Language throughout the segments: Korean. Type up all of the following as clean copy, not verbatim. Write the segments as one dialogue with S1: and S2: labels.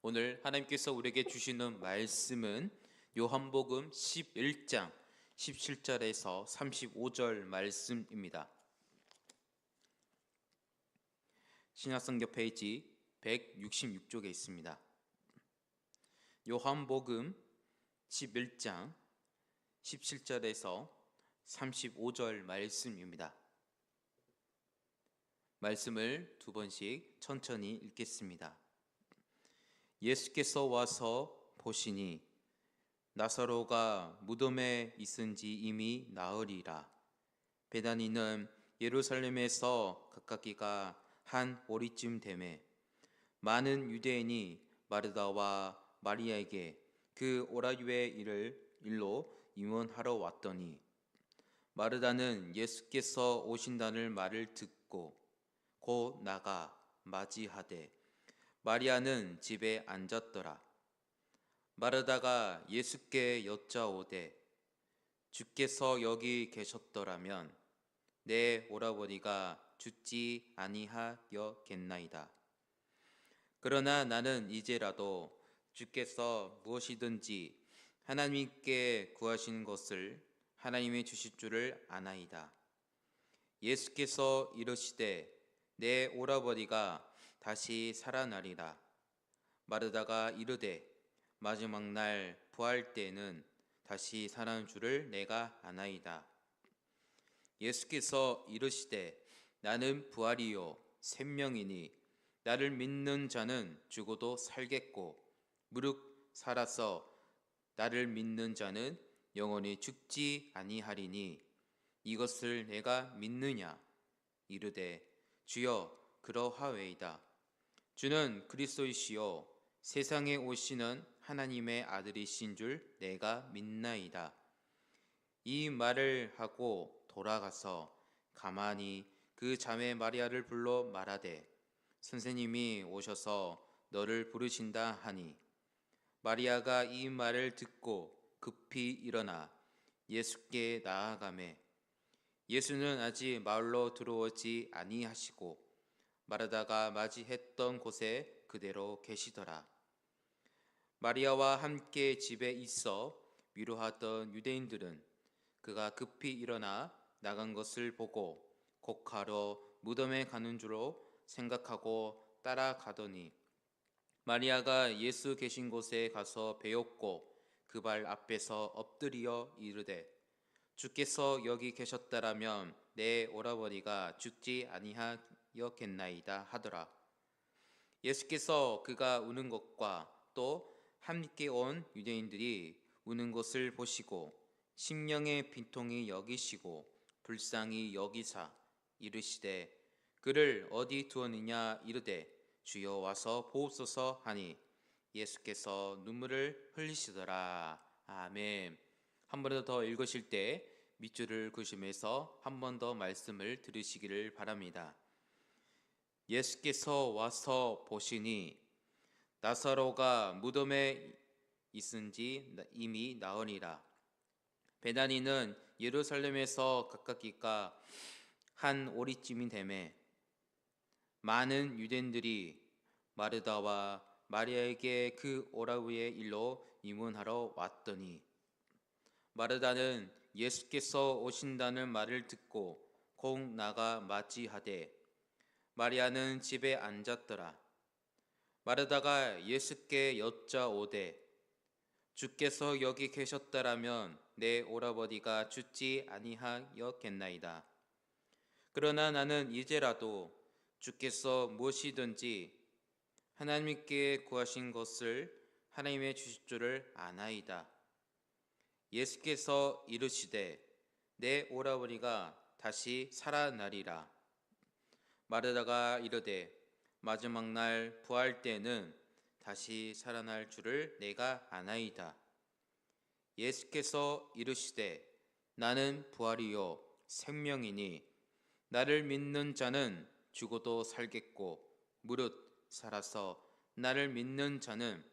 S1: 오늘 하나님께서 우리에게 주시는 말씀은 요한복음 11장 17절에서 35절 말씀입니다. 신약성경 페이지 166쪽에 있습니다. 요한복음 11장 17절에서 35절 말씀입니다. 말씀을 두 번씩 천천히 읽겠습니다. 예수께서 와서 보시니 나사로가 무덤에 있은지 이미 나으리라. 베다니는 예루살렘에서 가깝기가 한 오리쯤 되매 많은 유대인이 마르다와 마리아에게 그 오라유의 일로 임원하러 왔더니 마르다는 예수께서 오신다는 말을 듣고 곧 나가 맞이하되 마리아는 집에 앉았더라. 마르다가 예수께 여짜오되 주께서 여기 계셨더라면 내 오라버니가 죽지 아니하였겠나이다. 그러나 나는 이제라도 주께서 무엇이든지 하나님께 구하신 것을 하나님이 주실 줄을 아나이다. 예수께서 이르시되 내 오라버니가 다시 살아나리라. 마르다가 이르되 마지막 날 부활 때에는 다시 사는 줄을 내가 아나이다. 예수께서 이르시되 나는 부활이요 생명이니 나를 믿는 자는 죽어도 살겠고 무릇 살아서 나를 믿는 자는 영원히 죽지 아니하리니 이것을 내가 믿느냐? 이르되 주여 그러하외이다. 주는 그리스도이시요 세상에 오시는 하나님의 아들이신 줄 내가 믿나이다. 이 말을 하고 돌아가서 가만히 그 자매 마리아를 불러 말하되 선생님이 오셔서 너를 부르신다 하니 마리아가 이 말을 듣고 급히 일어나 예수께 나아가매 예수는 아직 마을로 들어오지 아니하시고 마르다가 맞이했던 곳에 그대로 계시더라. 마리아와 함께 집에 있어 위로하던 유대인들은 그가 급히 일어나 나간 것을 보고 곡하러 무덤에 가는 줄로 생각하고 따라가더니 마리아가 예수 계신 곳에 가서 배웠고 그 발 앞에서 엎드려 이르되 주께서 여기 계셨다라면 내 오라버니가 죽지 아니하였겠나이다 하더라. 예수께서 그가 우는 것과 또 함께 온 유대인들이 우는 것을 보시고 심령의 빈통이 여기시고 불쌍히 여기사 이르시되 그를 어디 두었느냐 이르되 주여 와서 보옵소서 하니 예수께서 눈물을 흘리시더라. 아멘. 한 번 더 읽으실 때 밑줄을 그으시면서 한 번 더 말씀을 들으시기를 바랍니다. 예수께서 와서 보시니 나사로가 무덤에 있은지 이미 나으리라. 베다니는 예루살렘에서 가깝기가 한 오리쯤이 되매 많은 유대인들이 마르다와 마리아에게 그 오라우의 일로 입문하러 왔더니 마르다는 예수께서 오신다는 말을 듣고 곧 나가 맞이하되 마리아는 집에 앉았더라. 마르다가 예수께 여짜오되 주께서 여기 계셨다라면 내 오라버니가 죽지 아니하였겠나이다. 그러나 나는 이제라도 주께서 무엇이든지 하나님께 구하신 것을 하나님의 주실 줄을 아나이다. 예수께서 이르시되 내 오라버니가 다시 살아나리라. 마르다가 이르되 마지막 날 부활 때는 다시 살아날 줄을 내가 아나이다. 예수께서 이르시되 나는 부활이요 생명이니 나를 믿는 자는 죽어도 살겠고 무릇 살아서 나를 믿는 자는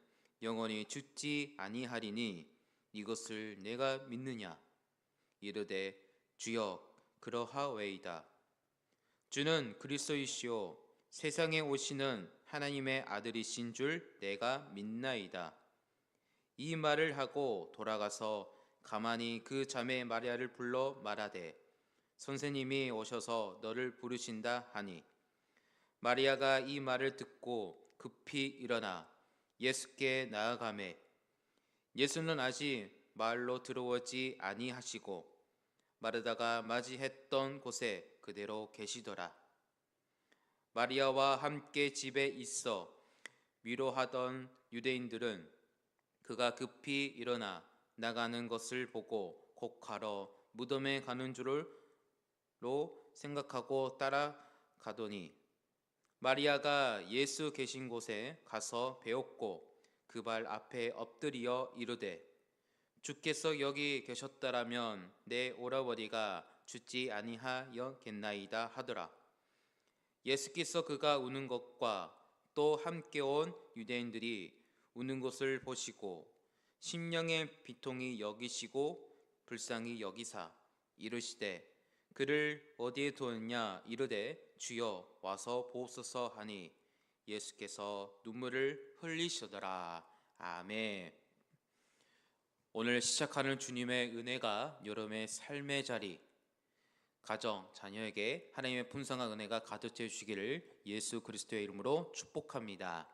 S1: 영원히 죽지 아니하리니 이것을 내가 믿느냐? 이르되 주여 그러하외이다. 주는 그리스도이시요 세상에 오시는 하나님의 아들이신 줄 내가 믿나이다. 이 말을 하고 돌아가서 가만히 그 자매 마리아를 불러 말하되 선생님이 오셔서 너를 부르신다 하니 마리아가 이 말을 듣고 급히 일어나 예수께 나아가매 예수는 아직 마을로 들어오지 아니하시고 마르다가 맞이했던 곳에 그대로 계시더라. 마리아와 함께 집에 있어 위로하던 유대인들은 그가 급히 일어나 나가는 것을 보고 곡하러 무덤에 가는 줄로 생각하고 따라가더니 마리아가 예수 계신 곳에 가서 배웠고 그 발 앞에 엎드려 이르되 주께서 여기 계셨더라면 내 오라버니가 죽지 아니하였겠나이다 하더라. 예수께서 그가 우는 것과 또 함께 온 유대인들이 우는 것을 보시고 심령의 비통이 여기시고 불쌍히 여기사 이르시되 그를 어디에 두었냐 이르되 주여 와서 보옵소서 하니 예수께서 눈물을 흘리시더라. 아멘. 오늘 시작하는 주님의 은혜가 여러분의 삶의 자리, 가정, 자녀에게 하나님의 풍성한 은혜가 가득 채워 주시기를 예수 그리스도의 이름으로 축복합니다.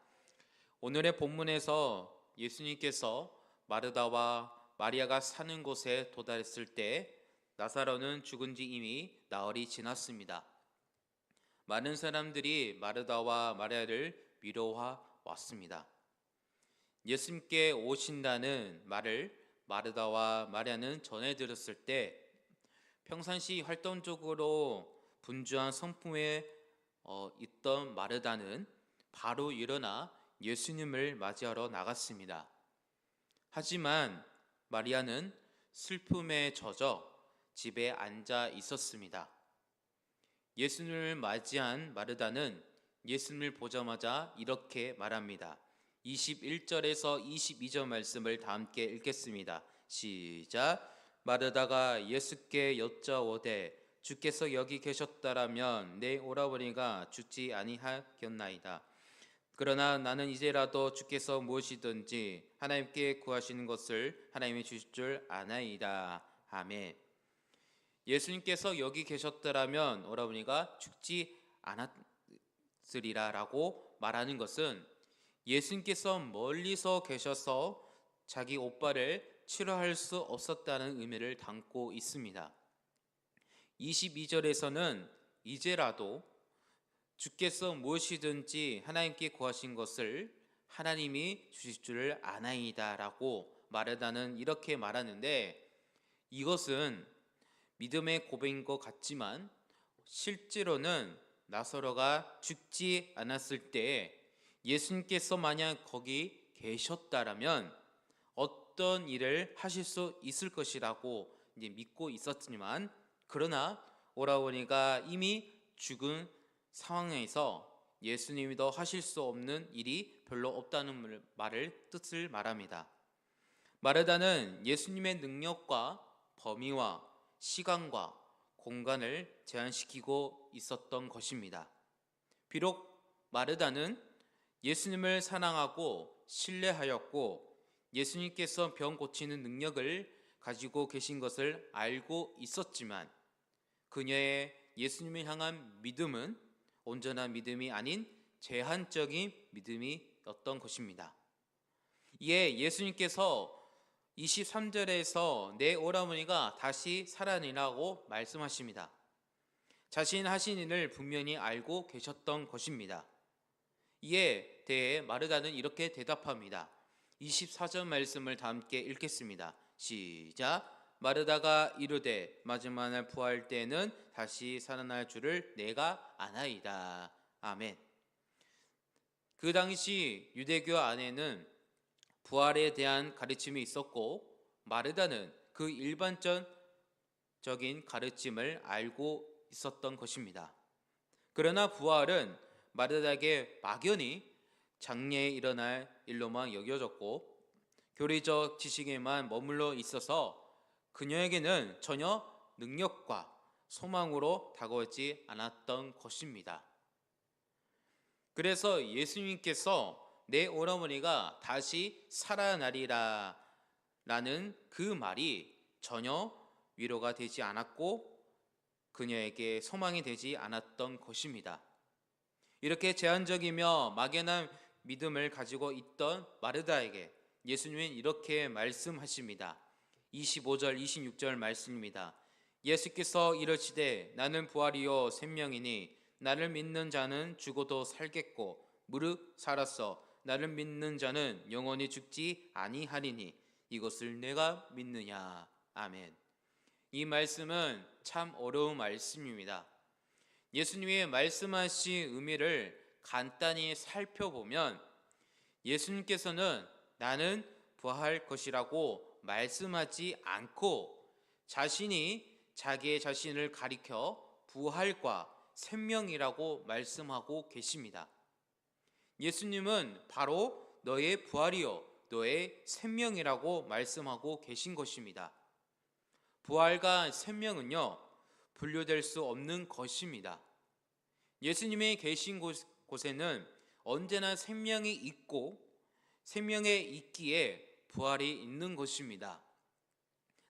S1: 오늘의 본문에서 예수님께서 마르다와 마리아가 사는 곳에 도달했을 때 나사로는 죽은 지 이미 나흘이 지났습니다. 많은 사람들이 마르다와 마리아를 위로하 왔습니다. 예수님께 오신다는 말을 마르다와 마리아는 전해 들었을 때 평상시 활동적으로 분주한 성품에 있던 마르다는 바로 일어나 예수님을 맞이하러 나갔습니다. 하지만 마리아는 슬픔에 젖어 집에 앉아 있었습니다. 예수님을 맞이한 마르다는 예수님을 보자마자 이렇게 말합니다. 21절에서 22절 말씀을 다 함께 읽겠습니다. 시작. 마르다가 예수께 여짜오되 주께서 여기 계셨더라면 내 오라버니가 죽지 아니하였나이다. 그러나 나는 이제라도 주께서 무엇이든지 하나님께 구하시는 것을 하나님이 주실 줄 아나이다. 아멘. 예수님께서 여기 계셨더라면 오라버니가 죽지 않았으리라 라고 말하는 것은 예수님께서 멀리서 계셔서 자기 오빠를 치료할 수 없었다는 의미를 담고 있습니다. 22절에서는 이제라도 주께서 무엇이든지 하나님께 구하신 것을 하나님이 주실 줄 아나이다 라고 마르다는 이렇게 말하는데 이것은 믿음의 고백인 것 같지만 실제로는 나사로가 죽지 않았을 때 예수님께서 만약 거기 계셨다라면 어떤 일을 하실 수 있을 것이라고 이제 믿고 있었지만 그러나 오라버니가 이미 죽은 상황에서 예수님이 더 하실 수 없는 일이 별로 없다는 뜻을 말합니다. 마르다는 예수님의 능력과 범위와 시간과 공간을 제한시키고 있었던 것입니다. 비록 마르다는 예수님을 사랑하고 신뢰하였고 예수님께서 병 고치는 능력을 가지고 계신 것을 알고 있었지만 그녀의 예수님을 향한 믿음은 온전한 믿음이 아닌 제한적인 믿음이었던 것입니다. 이에 예수님께서 23절에서 내 오라버니가 다시 살아내라고 말씀하십니다. 자신 하신 일을 분명히 알고 계셨던 것입니다. 이에 대해 마르다는 이렇게 대답합니다. 24절 말씀을 다 함께 읽겠습니다. 시작. 마르다가 이르되 마지막 날 부활 때는 다시 살아날 줄을 내가 아나이다. 아멘. 그 당시 유대교 안에는 부활에 대한 가르침이 있었고 마르다는 그 일반적인 가르침을 알고 있었던 것입니다. 그러나 부활은 마르다에게 막연히 장래에 일어날 일로만 여겨졌고 교리적 지식에만 머물러 있어서 그녀에게는 전혀 능력과 소망으로 다가오지 않았던 것입니다. 그래서 예수님께서 내 오라버니가 다시 살아나리라 라는 그 말이 전혀 위로가 되지 않았고 그녀에게 소망이 되지 않았던 것입니다. 이렇게 제한적이며 막연한 믿음을 가지고 있던 마르다에게 예수님은 이렇게 말씀하십니다. 25절 26절 말씀입니다. 예수께서 이르시되 나는 부활이요 생명이니 나를 믿는 자는 죽어도 살겠고 무릇 살았어 나를 믿는 자는 영원히 죽지 아니하리니 이것을 내가 믿느냐. 아멘. 이 말씀은 참 어려운 말씀입니다. 예수님이 말씀하신 의미를 간단히 살펴보면 예수님께서는 나는 부활할 것이라고 말씀하지 않고 자신이 자기의 자신을 가리켜 부활과 생명이라고 말씀하고 계십니다. 예수님은 바로 너의 부활이요 너의 생명이라고 말씀하고 계신 것입니다. 부활과 생명은요 분류될 수 없는 것입니다. 예수님이 계신 곳에는 언제나 생명이 있고 생명에 있기에 부활이 있는 것입니다.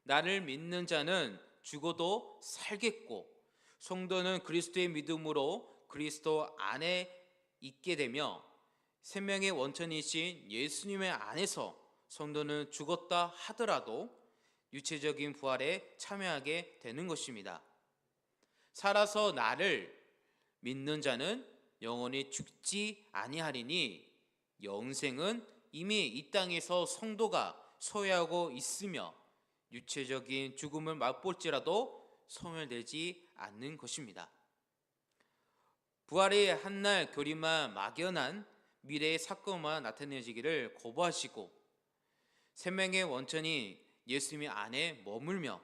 S1: 나를 믿는 자는 죽어도 살겠고 성도는 그리스도의 믿음으로 그리스도 안에 있게 되며 생명의 원천이신 예수님의 안에서 성도는 죽었다 하더라도 육체적인 부활에 참여하게 되는 것입니다. 살아서 나를 믿는 자는 영원히 죽지 아니하리니 영생은 이미 이 땅에서 성도가 소유하고 있으며 육체적인 죽음을 맛볼지라도 소멸되지 않는 것입니다. 부활의 한날 교리만 막연한 미래의 사건만 나타내지기를 거부하시고 생명의 원천이 예수님 안에 머물며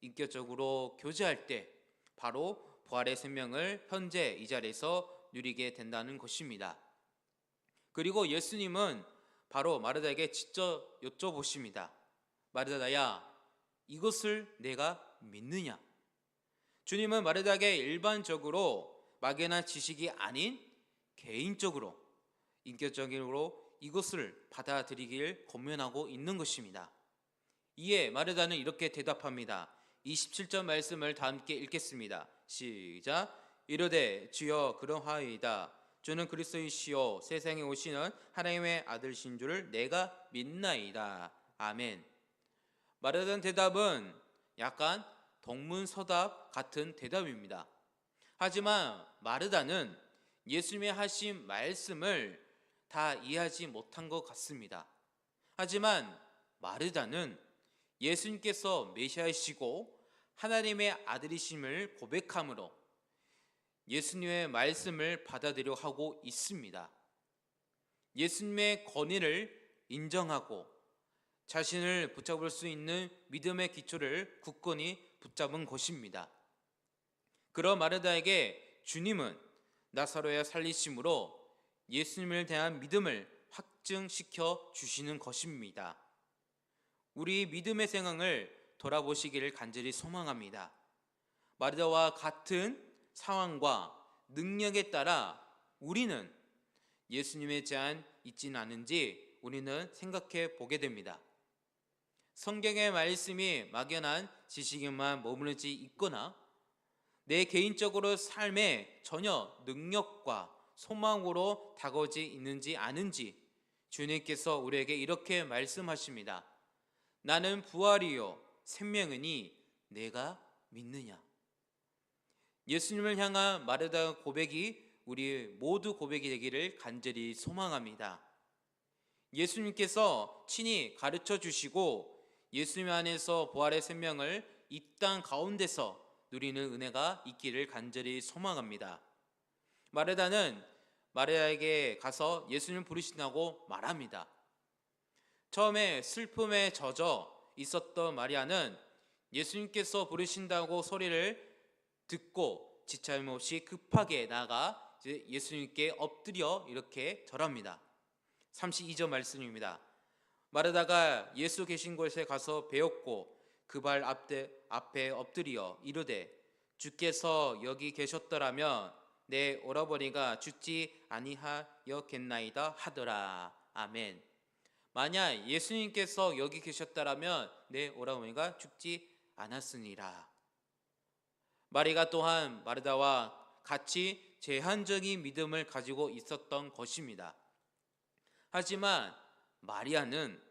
S1: 인격적으로 교제할 때 바로 부활의 생명을 현재 이 자리에서 누리게 된다는 것입니다. 그리고 예수님은 바로 마르다에게 직접 여쭤보십니다. 마르다야, 이것을 내가 믿느냐? 주님은 마르다에게 일반적으로 막연한 지식이 아닌 개인적으로 인격적으로 이것을 받아들이길 권면하고 있는 것입니다. 이에 마르다는 이렇게 대답합니다. 27절 말씀을 다 함께 읽겠습니다. 시작. 이르되 주여 그러하이다. 주는 그리스도이시요 세상에 오시는 하나님의 아들신 줄을 내가 믿나이다. 아멘. 마르다의 대답은 약간 동문서답 같은 대답입니다. 하지만 마르다는 예수님이 하신 말씀을 다 이해하지 못한 것 같습니다. 하지만 마르다는 예수님께서 메시아이시고 하나님의 아들이심을 고백함으로 예수님의 말씀을 받아들여 하고 있습니다. 예수님의 권위를 인정하고 자신을 붙잡을 수 있는 믿음의 기초를 굳건히 붙잡은 것입니다. 그런 마르다에게 주님은 나사로의 살리심으로 예수님을 대한 믿음을 확증시켜 주시는 것입니다. 우리 믿음의 상황을 돌아보시기를 간절히 소망합니다. 마르다와 같은 상황과 능력에 따라 우리는 예수님에 대한 있지는 않은지 우리는 생각해 보게 됩니다. 성경의 말씀이 막연한 지식에만 머무르지 있거나 내 개인적으로 삶에 전혀 능력과 소망으로 다가오지 있는지 아는지 주님께서 우리에게 이렇게 말씀하십니다. 나는 부활이요 생명이니 내가 믿느냐? 예수님을 향한 마르다의 고백이 우리 모두 고백이 되기를 간절히 소망합니다. 예수님께서 친히 가르쳐 주시고 예수님 안에서 부활의 생명을 이 땅 가운데서 누리는 은혜가 있기를 간절히 소망합니다. 마르다는 마리아에게 가서 예수님을 부르신다고 말합니다. 처음에 슬픔에 젖어 있었던 마리아는 예수님께서 부르신다고 소리를 듣고 지체함 없이 급하게 나가 예수님께 엎드려 이렇게 절합니다. 32절 말씀입니다. 마르다가 예수 계신 곳에 가서 배웠고 그 발 앞에 엎드려 이르되 주께서 여기 계셨더라면 내 오라버니가 죽지 아니하였겠나이다 하더라. 아멘. 만약 예수님께서 여기 계셨다라면 내 오라버니가 죽지 않았으니라. 마리가 또한 마르다와 같이 제한적인 믿음을 가지고 있었던 것입니다. 하지만 마리아는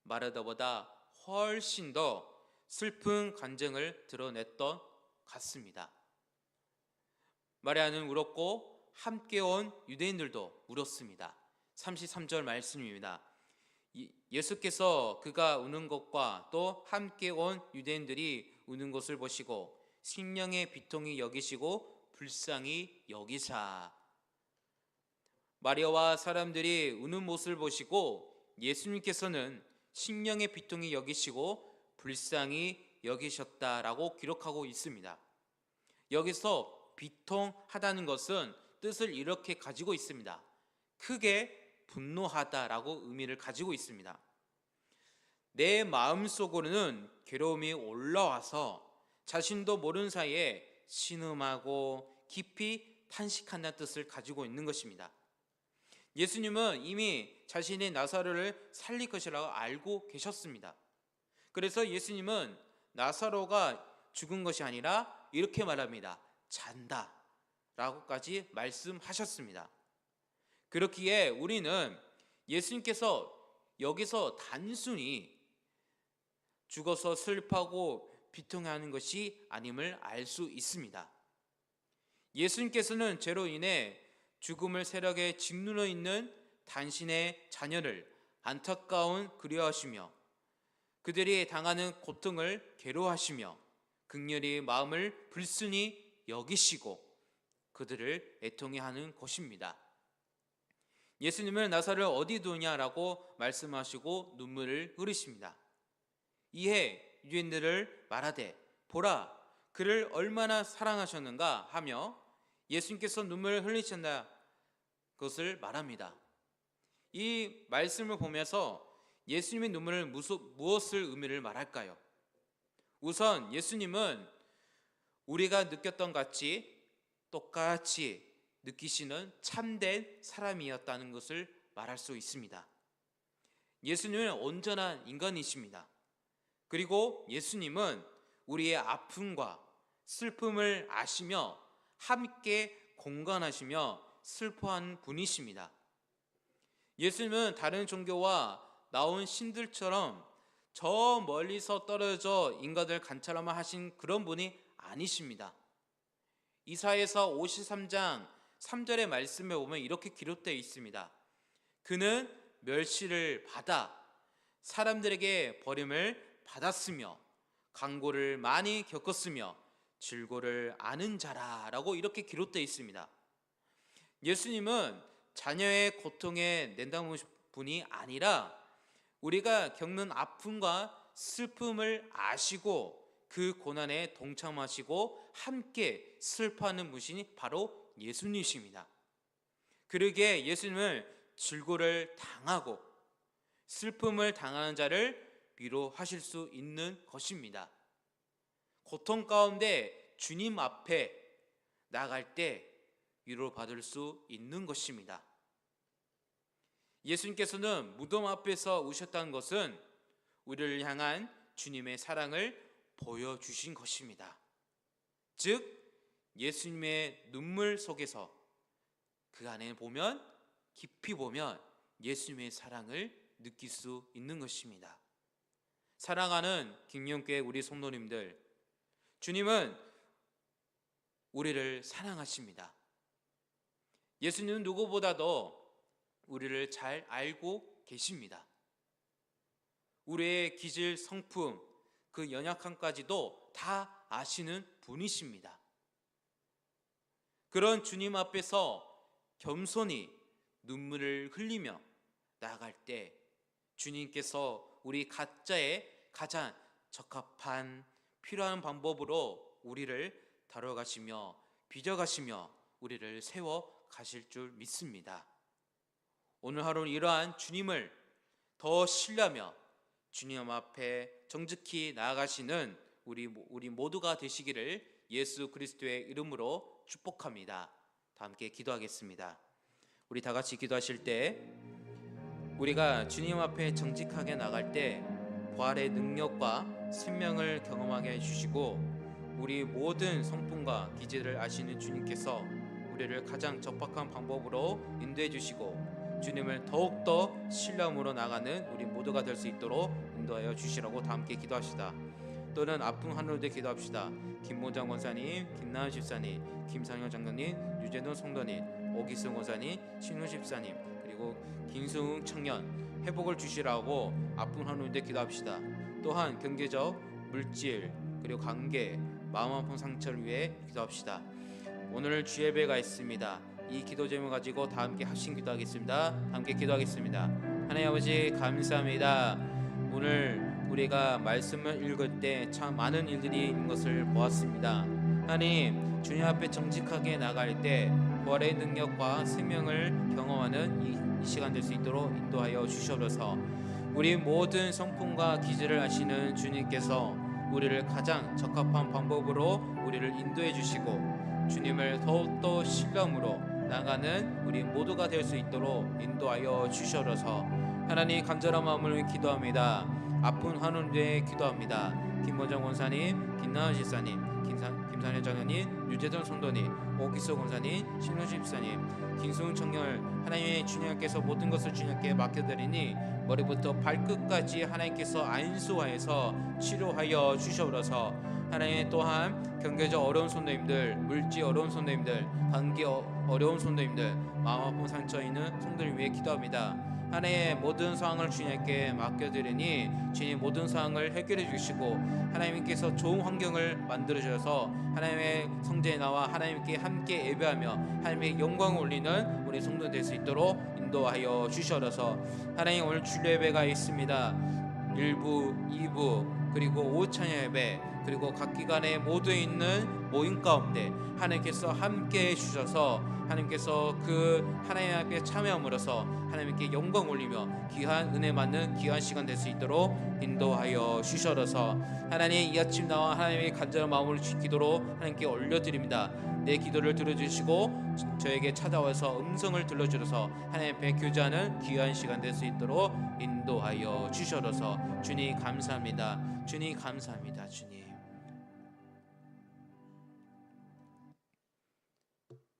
S1: 마르다보다 훨씬 더 슬픈 감정을 드러냈던 것 같습니다. 마리아는 울었고 함께 온 유대인들도 울었습니다. 33절 말씀입니다. 예수께서 그가 우는 것과 또 함께 온 유대인들이 우는 것을 보시고 심령의 비통이 여기시고 불쌍히 여기사. 마리아와 사람들이 우는 모습을 보시고 예수님께서는 심령의 비통이 여기시고 불쌍히 여기셨다라고 기록하고 있습니다. 여기서 비통하다는 것은 뜻을 이렇게 가지고 있습니다. 크게 분노하다라고 의미를 가지고 있습니다. 내 마음속으로는 괴로움이 올라와서 자신도 모르는 사이에 신음하고 깊이 탄식한다는 뜻을 가지고 있는 것입니다. 예수님은 이미 자신의 나사로를 살릴 것이라고 알고 계셨습니다. 그래서 예수님은 나사로가 죽은 것이 아니라 이렇게 말합니다. 잔다 라고까지 말씀하셨습니다. 그렇기에 우리는 예수님께서 여기서 단순히 죽어서 슬퍼하고 비통해하는 것이 아님을 알 수 있습니다. 예수님께서는 죄로 인해 죽음을 세력에 짓누르 있는 당신의 자녀를 안타까운 그리워하시며 그들이 당하는 고통을 괴로워하시며 긍휼히 마음을 불순히 여기시고 그들을 애통해 하는 것입니다. 예수님은 나사로를 어디 두냐라고 말씀하시고 눈물을 흘리십니다. 이에 유대인들을 말하되 보라 그를 얼마나 사랑하셨는가 하며 예수님께서 눈물을 흘리신다 것을 말합니다. 이 말씀을 보면서 예수님의 눈물을 무엇을 의미를 말할까요? 우선 예수님은 우리가 느꼈던 같이 똑같이 느끼시는 참된 사람이었다는 것을 말할 수 있습니다. 예수님은 온전한 인간이십니다. 그리고 예수님은 우리의 아픔과 슬픔을 아시며 함께 공감하시며 슬퍼하는 분이십니다. 예수님은 다른 종교와 나온 신들처럼 저 멀리서 떨어져 인간을 관찰하며 하신 그런 분이 아니십니다. 이사야서 53장 3절의 말씀에 보면 이렇게 기록되어 있습니다. 그는 멸시를 받아 사람들에게 버림을 받았으며 강고를 많이 겪었으며 질고를 아는 자라라고 이렇게 기록되어 있습니다. 예수님은 자녀의 고통에 낸다는 분이 아니라 우리가 겪는 아픔과 슬픔을 아시고 그 고난에 동참하시고 함께 슬퍼하는 분이 바로 예수님이십니다. 그러기에 예수님을 질고를 당하고 슬픔을 당하는 자를 위로하실 수 있는 것입니다. 고통 가운데 주님 앞에 나갈 때 위로받을 수 있는 것입니다. 예수님께서는 무덤 앞에서 우셨다는 것은 우리를 향한 주님의 사랑을 보여주신 것입니다. 즉 예수님의 눈물 속에서 그 안에 보면 깊이 보면 예수님의 사랑을 느낄 수 있는 것입니다. 사랑하는 김영교회 우리 성도님들, 주님은 우리를 사랑하십니다. 예수님은 누구보다도 우리를 잘 알고 계십니다. 우리의 기질, 성품, 그 연약함까지도 다 아시는 분이십니다. 그런 주님 앞에서 겸손히 눈물을 흘리며 나아갈 때 주님께서 우리 각자의 가장 적합한 필요한 방법으로 우리를 다뤄가시며 빚어가시며 우리를 세워 가실 줄 믿습니다. 오늘 하루는 이러한 주님을 더 신뢰하며 주님 앞에 정직히 나아가시는 우리 모두가 되시기를 예수 그리스도의 이름으로 축복합니다. 다 함께 기도하겠습니다. 우리 다 같이 기도하실 때 우리가 주님 앞에 정직하게 나갈 때 부활의 능력과 생명을 경험하게 해주시고 우리 모든 성품과 기질을 아시는 주님께서 우리를 가장 적합한 방법으로 인도해 주시고 주님을 더욱더 신뢰함으로 나가는 우리 모두가 될 수 있도록 인도하여 주시라고 다 함께 기도합시다. 또는 아픈 하늘도 기도합시다. 김모장 권사님, 김나은 집사님, 김상현 장로님, 유재돈 성도님, 오기승 권사님, 신우 집사님, 그리고 김승웅 청년 회복을 주시라고 아픈 하늘도 기도합시다. 또한 경제적, 물질, 그리고 관계, 마음 아픈 상처를 위해 기도합시다. 오늘 주예배가 있습니다. 이 기도 제목 가지고 다 함께 합심 기도하겠습니다. 함께 기도하겠습니다. 하나님 아버지 감사합니다. 오늘 우리가 말씀을 읽을 때 참 많은 일들이 있는 것을 보았습니다. 하나님 주님 앞에 정직하게 나갈 때 부활의 능력과 생명을 경험하는 이 시간 될 수 있도록 인도하여 주시옵소서. 우리 모든 성품과 기질을 아시는 주님께서 우리를 가장 적합한 방법으로 우리를 인도해 주시고 주님을 더욱더 신뢰함으로 나가는 우리 모두가 될 수 있도록 인도하여 주시옵소서. 하나님 간절한 마음을 기도합니다. 아픈 하늘에 기도합니다. 김모정 권사님, 김나은 집사님, 김산현 장로님, 유재전 성도님, 오기수 권사님, 신우 집사님, 김수훈 청년 하나님의 주님께서 모든 것을 주님께 맡겨드리니 머리부터 발끝까지 하나님께서 안수하여서 치료하여 주시옵소서. 하나님 또한 경제적 어려운 성도님들, 물질 어려운 성도님들, 관계 어려운 성도님들, 마음 아픈 상처 있는 성도를 위해 기도합니다. 하나님의 모든 상황을 주님께 맡겨드리니 주님 모든 상황을 해결해 주시고 하나님께서 좋은 환경을 만들어 주셔서 하나님의 성전에 나와 하나님께 함께 예배하며 하나님의 영광을 올리는 우리 성도 될 수 있도록 인도하여 주시옵소서. 하나님 오늘 주일 예배가 있습니다. 1부, 2부 그리고 오후 찬양 예배 그리고 각 기관에 모두 있는 모임 가운데 하나님께서 함께 해주셔서 하나님께서 그 하나님 앞에 참여함으로써 하나님께 영광 올리며 귀한 은혜 받는 귀한 시간 될 수 있도록 인도하여 주셔서 하나님 이 아침 나와 하나님의 간절한 마음을 기도로 하나님께 올려드립니다. 내 기도를 들어주시고 저에게 찾아와서 음성을 들려주셔서 하나님 앞에 교제하는 귀한 시간 될 수 있도록 인도하여 주셔서 주님 감사합니다. 주님 감사합니다. 주님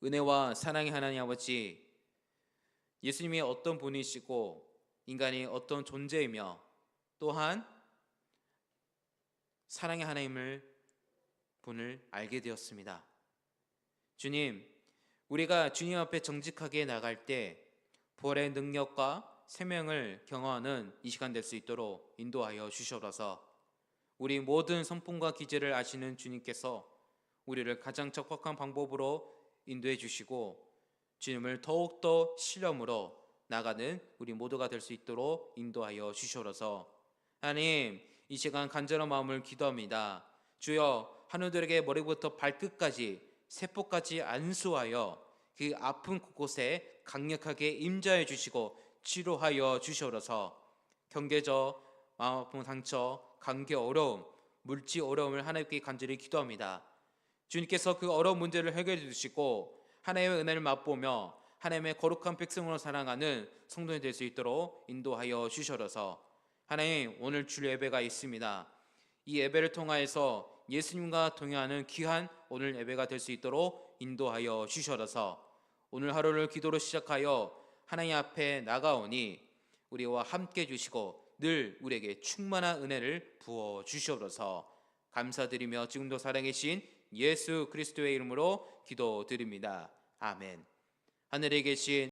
S1: 은혜와 사랑의 하나님 아버지, 예수님이 어떤 분이시고 인간이 어떤 존재이며 또한 사랑의 하나님을 분을 알게 되었습니다. 주님, 우리가 주님 앞에 정직하게 나갈 때 부활의 능력과 생명을 경험하는 이 시간 될 수 있도록 인도하여 주시옵소서. 우리 모든 성품과 기질을 아시는 주님께서 우리를 가장 적합한 방법으로 인도해 주시고 주님을 더욱더 신뢰함으로 나가는 우리 모두가 될 수 있도록 인도하여 주시옵소서. 하나님 이 시간 간절한 마음을 기도합니다. 주여 하늘들에게 머리부터 발끝까지 세포까지 안수하여 그 아픈 곳곳에 강력하게 임자해 주시고 치료하여 주시옵소서. 경제적 마음 아픈 상처, 관계 어려움, 물질 어려움을 하나님께 간절히 기도합니다. 주님께서 그 어려운 문제를 해결해 주시고 하나님의 은혜를 맛보며 하나님의 거룩한 백성으로 살아가는 성도이 될 수 있도록 인도하여 주셔서 하나님 오늘 주일 예배가 있습니다. 이 예배를 통하여서 예수님과 동행하는 귀한 오늘 예배가 될 수 있도록 인도하여 주셔서 오늘 하루를 기도로 시작하여 하나님 앞에 나가오니 우리와 함께 주시고 늘 우리에게 충만한 은혜를 부어 주시옵소서. 감사드리며 지금도 살아계신 예수 그리스도의 이름으로 기도드립니다. 아멘. 하늘에 계신